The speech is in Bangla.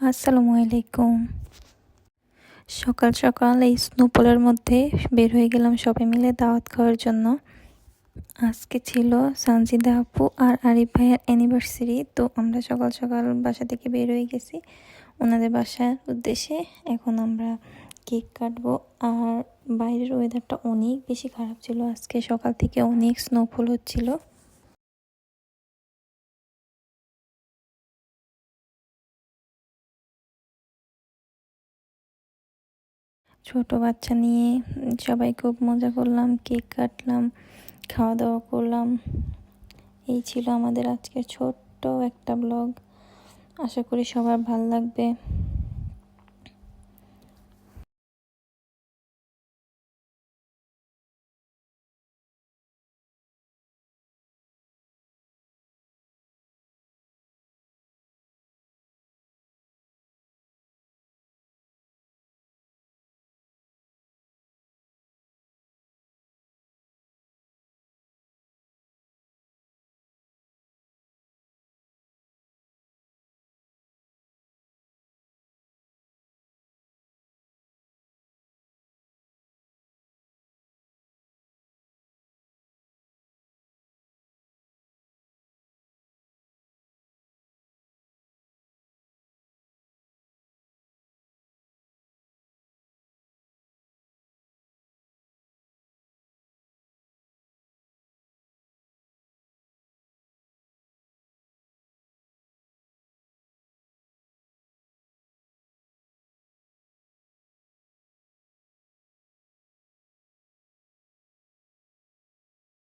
আসসালামু আলাইকুম। সকাল সকাল এই স্নোপলের মধ্যে বের হয়ে গেলাম সবাই মিলে দাওয়াত খাওয়ার জন্য। আজকে ছিল সানজিদা আপু আর আরিফ ভাইয়ের অ্যানিভার্সারি, তো আমরা সকাল সকাল বাসা থেকে বের হয়ে গেছি ওনাদের বাসার উদ্দেশ্যে। এখন আমরা কেক কাটবো। আর বাইরের ওয়েদারটা অনেক বেশি খারাপ ছিল, আজকে সকাল থেকে অনেক স্নোফল হচ্ছিল। ছোট বাচ্চা নিয়ে সবাই খুব মজা করলাম, কেক কাটলাম, খাওয়া দাওয়া করলাম। এই ছিল আমাদের আজকের ছোট্ট একটা ব্লগ। আশা করি সবার ভালো লাগবে।